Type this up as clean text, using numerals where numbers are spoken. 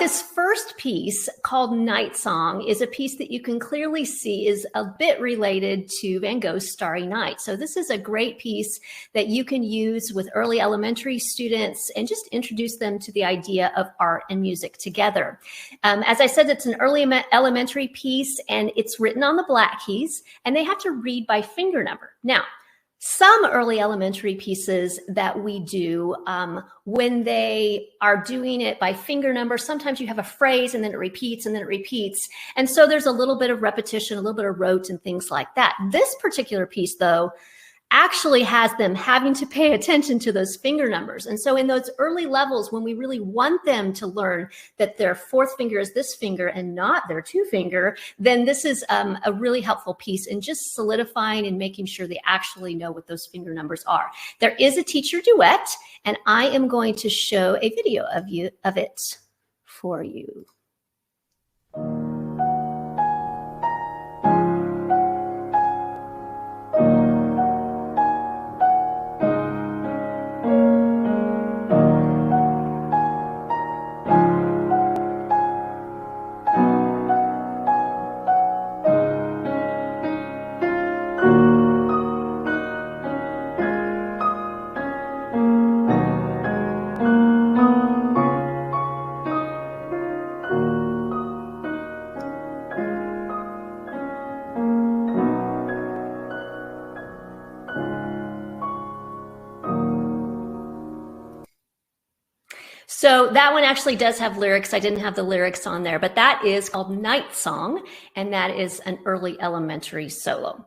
this first piece called Night Song is a piece that you can clearly see is a bit related to Van Gogh's Starry Night. So this is a great piece that you can use with early elementary students and just introduce them to the idea of art and music together. As I said, it's an early elementary piece and it's written on the black keys and they have to read by finger number. Now, some early elementary pieces that we do, when they are doing it by finger number, sometimes you have a phrase and then it repeats and then it repeats. And so there's a little bit of repetition, a little bit of rote and things like that. This particular piece, though, actually has them having to pay attention to those finger numbers. And so in those early levels, when we really want them to learn that their fourth finger is this finger and not their two finger, then this is a really helpful piece in just solidifying and making sure they actually know what those finger numbers are. There is a teacher duet, and I am going to show a video of it for you. So that one actually does have lyrics. I didn't have the lyrics on there, but that is called Night Song, and that is an early elementary solo.